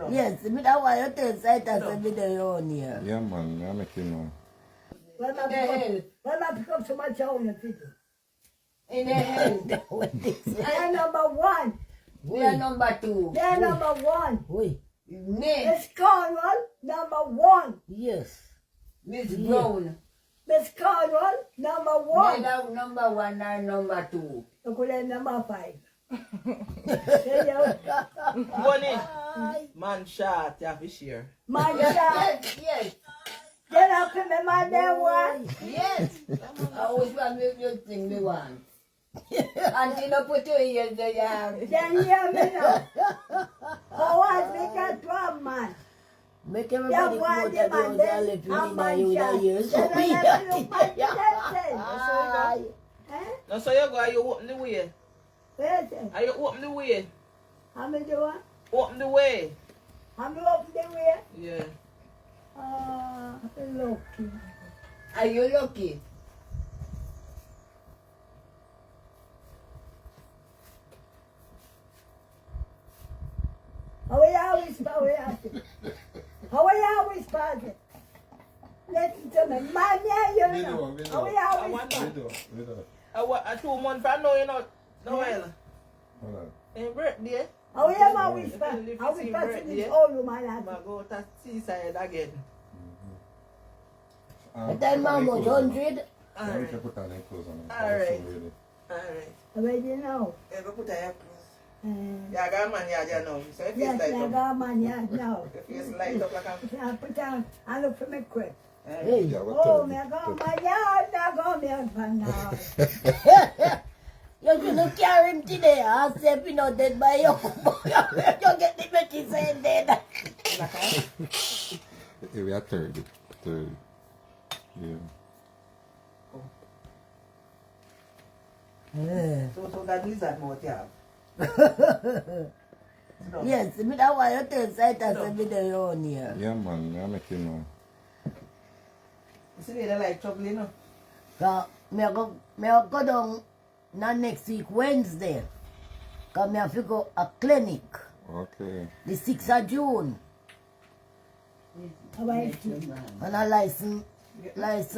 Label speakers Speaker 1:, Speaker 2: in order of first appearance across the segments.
Speaker 1: Yes, me that why you tell SIGHTA say me there on here.
Speaker 2: Yeah, man, I make you know.
Speaker 3: Why not pick up so much on your people?
Speaker 4: In the hell.
Speaker 3: They are number one.
Speaker 4: We are number 2.
Speaker 3: They are number one.
Speaker 1: Oui.
Speaker 4: Name.
Speaker 3: Miss Cornwall, number one.
Speaker 1: Yes.
Speaker 4: Miss Brown.
Speaker 3: Miss Cornwall, number one.
Speaker 4: Neither number 1 or number 2.
Speaker 3: Look at number 5.
Speaker 5: Money. Man shot, you have to share.
Speaker 3: Man, shot.
Speaker 4: Yes.
Speaker 3: Get up in my man there, one.
Speaker 4: Yes. I was going to make you think me want. And you know, put your ears there.
Speaker 3: Then hear me now. For what make a 12 man?
Speaker 1: Make everybody come out of the house and let you in you in a year. So
Speaker 3: Then
Speaker 1: be
Speaker 3: I look back to
Speaker 1: that.
Speaker 3: them. Eh?
Speaker 5: Now, so you go, are you open the way?
Speaker 3: Where's it?
Speaker 5: Are you open the way?
Speaker 3: How many do I?
Speaker 5: Open the way.
Speaker 3: How many open the way?
Speaker 5: Yeah.
Speaker 3: Lucky.
Speaker 4: Are you lucky?
Speaker 3: How are you always party? How are you always party? Listen to me. Man, yeah, you know. How are you always party?
Speaker 5: I 2 months from now, you know. Noel.
Speaker 2: Hold on.
Speaker 5: In birthday.
Speaker 3: How are you always party? How we party this whole woman?
Speaker 5: I'm going to go to seaside again.
Speaker 1: Then Mama, 100.
Speaker 5: Alright.
Speaker 2: Put on their clothes on.
Speaker 5: Alright. Alright.
Speaker 3: Where do you know?
Speaker 5: Yeah, go put on your clothes. Yeah, I got a man here now. So if
Speaker 3: Yes,
Speaker 5: it's light
Speaker 3: I
Speaker 5: up.
Speaker 3: got man, yeah, no.
Speaker 5: If it's light up like a...
Speaker 3: I put down, I look for my quick.
Speaker 1: Hey.
Speaker 2: Yeah,
Speaker 3: Oh,
Speaker 2: what
Speaker 3: me go my yard, I go me on now.
Speaker 1: You're going to carry him today. I'll say if you're not dead by you. You get the Becky saying dead.
Speaker 2: Yeah, we are 30. 30. Yeah.
Speaker 5: So that lizard mouth you have.
Speaker 1: Yes, me that why you tell SIGHTA say me there on here.
Speaker 2: Yeah, man, I make you know.
Speaker 5: You see they like trouble, you know?
Speaker 1: Cause me go down na next week Wednesday. Cause me have to go a clinic.
Speaker 2: Okay.
Speaker 1: The 6th of June.
Speaker 3: How about you?
Speaker 1: And a license health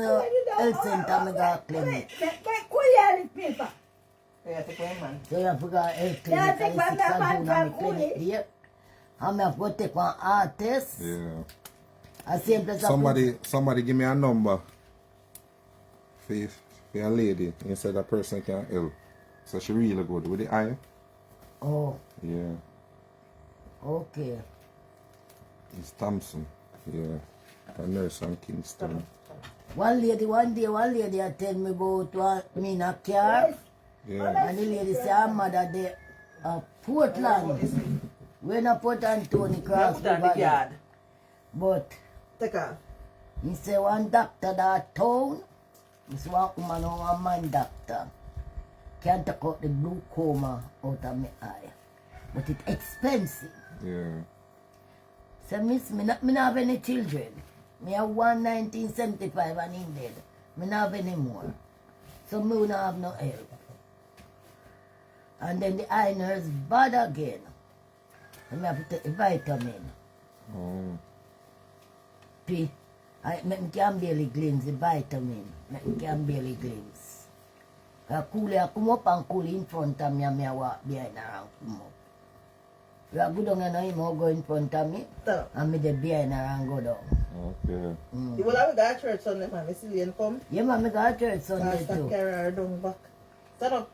Speaker 1: center me go a clinic.
Speaker 3: Get quiet, paper.
Speaker 5: Yeah, take one man.
Speaker 1: So you have to go a health
Speaker 3: Yeah,
Speaker 1: clinic
Speaker 3: take
Speaker 1: on the 6th of June and the
Speaker 3: one
Speaker 1: clinic
Speaker 3: man
Speaker 1: there. And me have to take one art test.
Speaker 2: Yeah.
Speaker 1: I same place
Speaker 2: Somebody give me a number for a lady. Instead a person can help. So she really good with the eye.
Speaker 1: Oh,
Speaker 2: Yeah.
Speaker 1: okay.
Speaker 2: It's Thompson. Yeah. A nurse from Kingston.
Speaker 1: One lady I tell me about me in a car.
Speaker 2: Yeah.
Speaker 1: And the lady say her mother there Portland. We're not Port Anthony cross
Speaker 5: Put on the yard.
Speaker 1: But
Speaker 5: Take off.
Speaker 1: me say one doctor that town, me say one woman or one man doctor can take out the glaucoma out of my eye. But it's expensive.
Speaker 2: Yeah.
Speaker 1: So miss, me not have any children. Me have one 1975 and in dead. Me not have any more. So me don't have no help. And then the eye nurse bad again. So me have to take a vitamin.
Speaker 2: Oh.
Speaker 1: I can barely glimpse the vitamin. I can barely glimpse. I come up and cool in front of me and me walk behind her and come up. You are good on him go in front of me
Speaker 5: Stop.
Speaker 1: and me the behind her and go down.
Speaker 2: Okay.
Speaker 5: You will have a church Sunday, man. I see you come.
Speaker 1: Yeah, man, I go to church Sunday
Speaker 5: Pastor
Speaker 1: too.
Speaker 5: carry her down back. Stand up.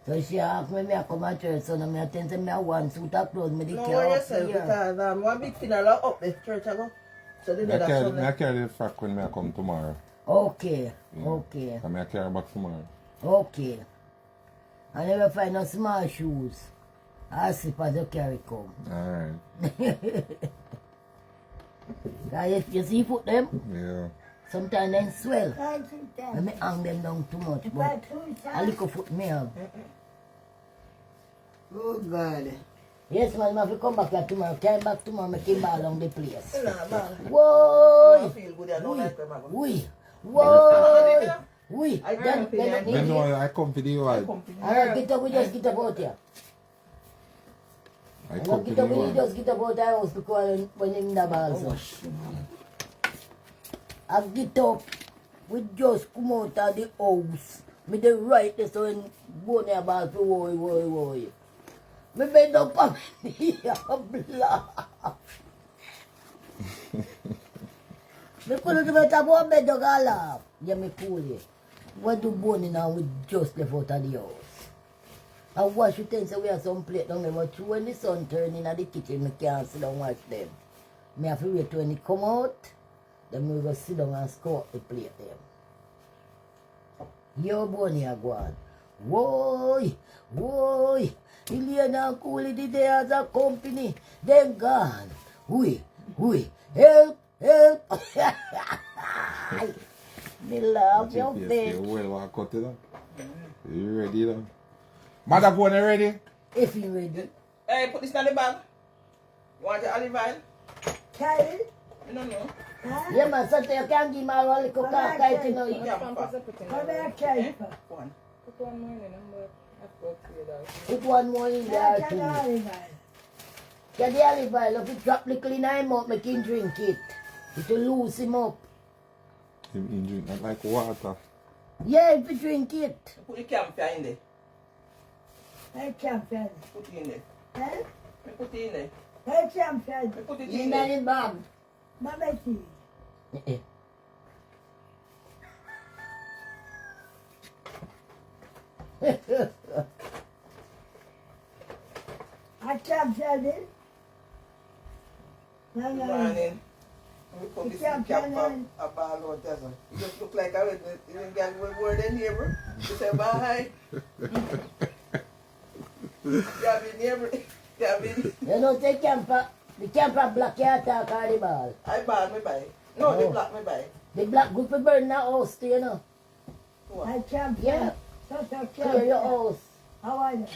Speaker 1: So she asked me, I come to church Sunday, I tell me I want suit of clothes, me the
Speaker 5: No
Speaker 1: care
Speaker 5: worry
Speaker 1: up
Speaker 5: yourself
Speaker 1: here.
Speaker 5: because one big funeral up the church I go. So they know that
Speaker 2: I
Speaker 5: Sunday.
Speaker 2: carry the frack when I come tomorrow.
Speaker 1: Okay,
Speaker 2: Yeah.
Speaker 1: okay,
Speaker 2: I carry back tomorrow.
Speaker 1: okay. I never find no small shoes. I slippers you carry come.
Speaker 2: Alright.
Speaker 1: You see put them?
Speaker 2: Yeah.
Speaker 1: Sometimes they swell.
Speaker 3: Thank you,
Speaker 1: I
Speaker 3: thank
Speaker 1: may hang them down too much,
Speaker 3: you.
Speaker 1: but a little foot me have.
Speaker 4: Oh, God.
Speaker 1: Yes, man, I have to come back here tomorrow. Came back tomorrow, I came back along the place.
Speaker 5: Nah, man.
Speaker 1: Whoa!
Speaker 5: I feel good. I don't like them.
Speaker 1: Oui! Whoa! Oui!
Speaker 5: I can't feel
Speaker 1: Then,
Speaker 2: You know I come for the wife.
Speaker 1: alright, get up, we just get up out here.
Speaker 2: I
Speaker 1: And I
Speaker 2: come to
Speaker 1: get
Speaker 2: the
Speaker 1: up, he
Speaker 2: one.
Speaker 1: just get up out of the house because when him the ball. I get up, we just come out of the house. Me the right there so when bone a ball for woy. Me bend up on me knee and blah. Me couldn't even talk about bed dog and laugh. Yeah, me cool it. What do bone now we just left out of the house. I wash utensils, we have some plate down there, but when the sun turn in at the kitchen, I can't sit down and watch them. I have to wait when it come out, then we go sit down and score up the plate them. Your bunny are gone. Whoa, Ilena and Cooley did they as a company, then gone. Help. Me love your face.
Speaker 2: Well, I cut it up. You ready now? Mother phone ready?
Speaker 1: If you ready.
Speaker 5: Hey, put this in the bag. You want your olive oil?
Speaker 3: Carry.
Speaker 5: I don't know.
Speaker 3: Huh?
Speaker 1: Yeah, man, something you can't give me a little
Speaker 3: Come
Speaker 1: cock,
Speaker 3: back,
Speaker 1: you know.
Speaker 5: Camphor.
Speaker 3: Come here, carry.
Speaker 5: One.
Speaker 4: Put one more in them, but I've got to it out.
Speaker 1: Put one more in there
Speaker 3: Carry
Speaker 1: too.
Speaker 3: olive oil.
Speaker 1: Get the olive oil, if you drop little in him up, make him drink it. It will loose him up.
Speaker 2: Him in drink not like water.
Speaker 1: Yeah, if you drink it.
Speaker 5: Put the camphor in there.
Speaker 3: I can't find it.
Speaker 5: Put it in there.
Speaker 3: Huh?
Speaker 5: Put it in there.
Speaker 3: I can't find it.
Speaker 5: Put it
Speaker 1: In
Speaker 5: in there.
Speaker 1: the bag.
Speaker 3: Mama see. I can't find it. No.
Speaker 5: Good morning. We put this
Speaker 3: Yeah,
Speaker 5: in camphor,
Speaker 3: yeah.
Speaker 5: a ball out there. So. You just look like a young word in neighbor. You say bye. You have a neighbor. You have a...
Speaker 1: You know, the camper black you attack all the ball.
Speaker 5: I ball me by. No, the black me by.
Speaker 1: The black good for burn that house too, you know.
Speaker 3: I can't find
Speaker 1: Yeah,
Speaker 3: it. So
Speaker 1: clear your house.
Speaker 3: How are you?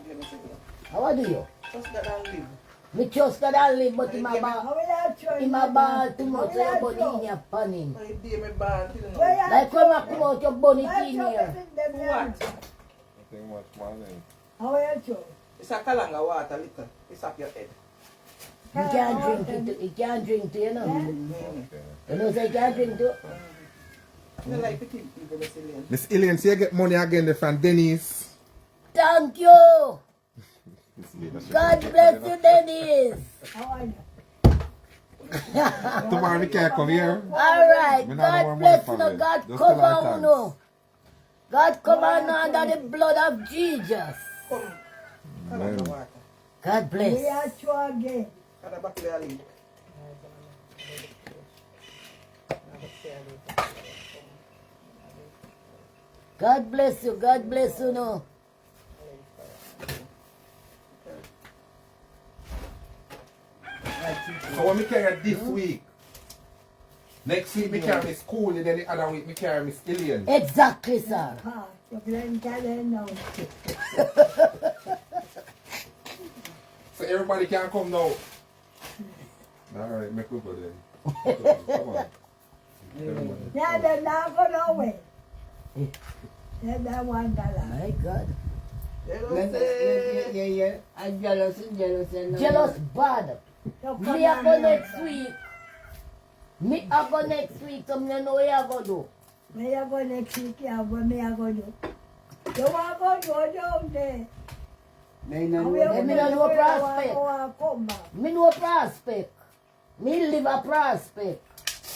Speaker 5: Give me second.
Speaker 1: How do you?
Speaker 5: Just get and live.
Speaker 1: Me trust that I live, but in my
Speaker 3: How
Speaker 1: ball,
Speaker 3: are you?
Speaker 1: in my ball too much, so your body in your panning.
Speaker 5: I day me ball till now.
Speaker 1: Like when I come out, your bunny in here.
Speaker 5: What?
Speaker 2: Nothing much money.
Speaker 3: How are you?
Speaker 5: It's a kalanga water little. It's up your head.
Speaker 1: You can't drink it, you can't drink it, you know. You know, say you can't drink it.
Speaker 5: You like to keep people resilient.
Speaker 2: Miss Ilian, see you get money again from Dennis.
Speaker 1: Thank you. God bless you, Dennis.
Speaker 3: How are you?
Speaker 2: Tomorrow we can't come here.
Speaker 1: All right.
Speaker 2: Me not
Speaker 1: God
Speaker 2: know more
Speaker 1: bless
Speaker 2: money
Speaker 1: you.
Speaker 2: from
Speaker 1: God
Speaker 2: them. Just
Speaker 1: cover
Speaker 2: tell her
Speaker 1: you. know. God cover you under the blood of Jesus.
Speaker 5: Come. Kalanga water.
Speaker 1: God
Speaker 3: We
Speaker 1: bless.
Speaker 3: are you again.
Speaker 5: At the back of the alley.
Speaker 1: God bless you. God bless you. No.
Speaker 2: So when we carry this week, next week we carry Miss Cooley, then the other week we carry Miss Ilian.
Speaker 1: Exactly, sir.
Speaker 3: Ah, you're playing Karen now.
Speaker 2: So everybody can come now. Alright, make we go then. Come on.
Speaker 3: Yeah, they're not going away. They're not $1.
Speaker 1: My God.
Speaker 4: Yeah. I'm jealous.
Speaker 1: Jealous bad.
Speaker 3: So come
Speaker 1: Me a
Speaker 3: on
Speaker 1: go
Speaker 3: now.
Speaker 1: next week. Me a go next week. So me know what you go do.
Speaker 3: Me a go next week, yeah, what me a go do? You want to go down there?
Speaker 4: May not
Speaker 3: We
Speaker 4: know.
Speaker 3: are
Speaker 1: me
Speaker 3: going
Speaker 1: don't know
Speaker 3: to
Speaker 1: prospect.
Speaker 3: come back.
Speaker 1: Me know prospect. Me live a prospect.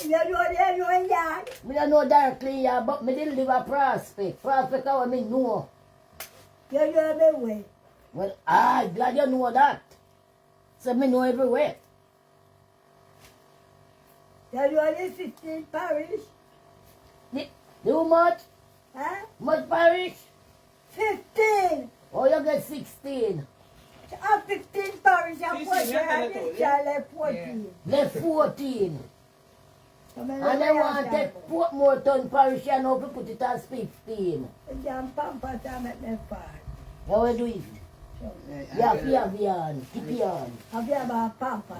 Speaker 3: You know that?
Speaker 1: Me don't know directly here, but me did live a prospect. Prospect is what me know.
Speaker 3: You know me way.
Speaker 1: Well, I'm glad you know that. So me know everywhere.
Speaker 3: You know the 16 parish?
Speaker 1: Do much?
Speaker 3: Huh?
Speaker 1: Much parish?
Speaker 3: 15!
Speaker 1: Oh, you get 16.
Speaker 3: 15 parish and
Speaker 5: 15,
Speaker 3: 14
Speaker 5: yeah,
Speaker 3: and
Speaker 5: tell
Speaker 3: this
Speaker 5: it,
Speaker 3: child left 14.
Speaker 1: Left 14.
Speaker 3: So me
Speaker 1: And
Speaker 3: know
Speaker 1: they
Speaker 3: where
Speaker 1: want
Speaker 3: I
Speaker 1: to take
Speaker 3: stand.
Speaker 1: Portmore Parish and now to put it as 15.
Speaker 3: The damn pampers I make them fall.
Speaker 1: How we do it?
Speaker 3: So,
Speaker 1: Yeah, Fiavian, Kipian.
Speaker 3: have you ever a pampers?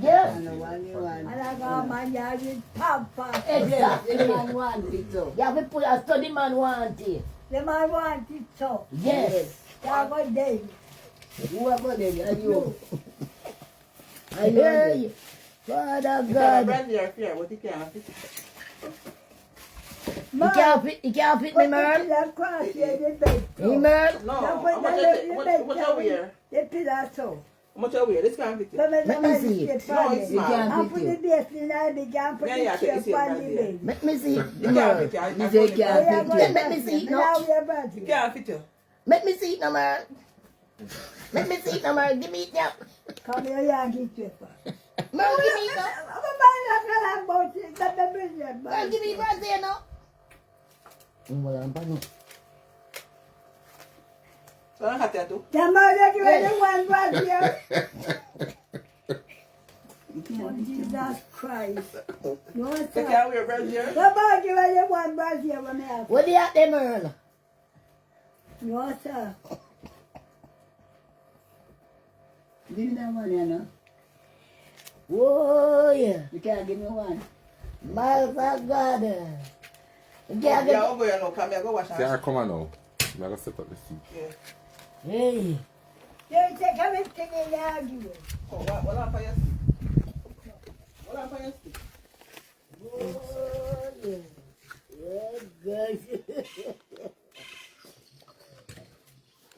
Speaker 1: Yes,
Speaker 3: And I go man yard with pampers.
Speaker 1: exactly.
Speaker 4: Man want it so.
Speaker 1: Yeah, we put a study man want it.
Speaker 3: The man want it so.
Speaker 1: Yes.
Speaker 3: That was David.
Speaker 4: Who are money? Are you? Are you?
Speaker 1: Hey, Father
Speaker 5: He got a
Speaker 1: God.
Speaker 5: brandy or fear, but he can't fit.
Speaker 1: He can't fit me, Merle. He Merle.
Speaker 5: No, how much are we here?
Speaker 3: The pillar so.
Speaker 5: How much are we here? This can't fit.
Speaker 1: Let me see it.
Speaker 5: No, it's
Speaker 4: You
Speaker 5: not.
Speaker 4: can't
Speaker 3: I
Speaker 4: fit
Speaker 3: put the
Speaker 4: you.
Speaker 3: base in the jam, put
Speaker 5: Yeah,
Speaker 3: the
Speaker 5: yeah, take
Speaker 3: chip
Speaker 5: it
Speaker 3: on
Speaker 5: right
Speaker 3: the
Speaker 5: there.
Speaker 3: base.
Speaker 1: Let me see it,
Speaker 5: You can't
Speaker 1: Merle.
Speaker 5: fit you. I
Speaker 4: You
Speaker 5: can't
Speaker 4: say
Speaker 5: fit you.
Speaker 4: can't fit you.
Speaker 1: Let me see it now.
Speaker 3: Now we are bad.
Speaker 5: You can't fit you.
Speaker 1: Let me see it now, Merle. Let me see it now, Merle. Give me it now.
Speaker 3: Come here, Yankee chipper.
Speaker 1: Merle, give me it now. Merle, give me it right there now.
Speaker 4: Wala ang pano.
Speaker 5: So, ano hati ato?
Speaker 3: Jesus Christ. No,
Speaker 5: Take
Speaker 3: sir.
Speaker 5: care of your brandy here.
Speaker 3: Baba, give me one brush here when I have.
Speaker 1: What do you at there, Merle?
Speaker 3: No, sir.
Speaker 4: Give me that one, Anna.
Speaker 1: Whoa, yeah.
Speaker 4: You can't give me one.
Speaker 1: My God.
Speaker 5: Yeah, I'll go here now. Come here, go wash
Speaker 2: See, I
Speaker 5: hands.
Speaker 2: come on now. I'm going to set up the seat.
Speaker 5: Yeah.
Speaker 1: Hey.
Speaker 3: You take everything in the argument.
Speaker 5: Oh, what on for your seat? What on for your seat?
Speaker 1: Oh, yeah. Yeah, guys.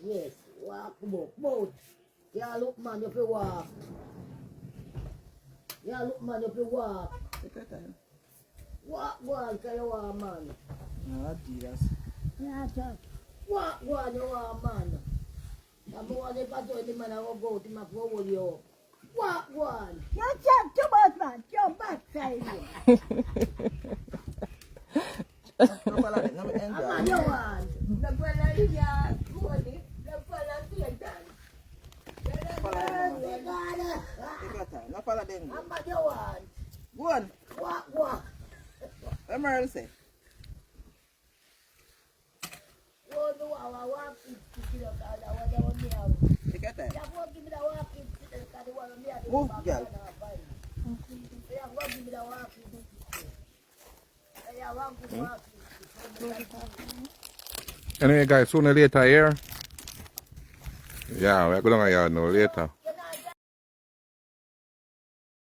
Speaker 1: Yes, walk both. Yeah, look, man, if you walk. Yeah, look, man, if you walk.
Speaker 5: Take your time.
Speaker 1: Walk, one, say you want, man.
Speaker 5: No, Jesus.
Speaker 3: Yeah, sir.
Speaker 1: Walk, one, you want, man. I'm going to patrol the man, I will go to my forward you. Walk, one.
Speaker 3: You chat too much, man. Your backside here.
Speaker 5: No, follow it. No, me
Speaker 1: I'm
Speaker 5: enjoy.
Speaker 1: on your one. The fella is your money. The fella is your time.
Speaker 5: Follow them, man.
Speaker 1: You got it.
Speaker 5: Take your time. No, follow them.
Speaker 1: I'm on your one.
Speaker 5: Go on.
Speaker 1: Walk.
Speaker 5: What Merle say?
Speaker 1: Oh, no, I walk it. Pick it up. I want to me out.
Speaker 5: Take your time.
Speaker 1: Yeah, go give me the walk it. Because the one me out.
Speaker 5: Move, girl.
Speaker 1: Yeah, go give me the walk it. Yeah, walk it.
Speaker 2: Anyway, guys, sooner or later here. Yeah, we're going to go now later.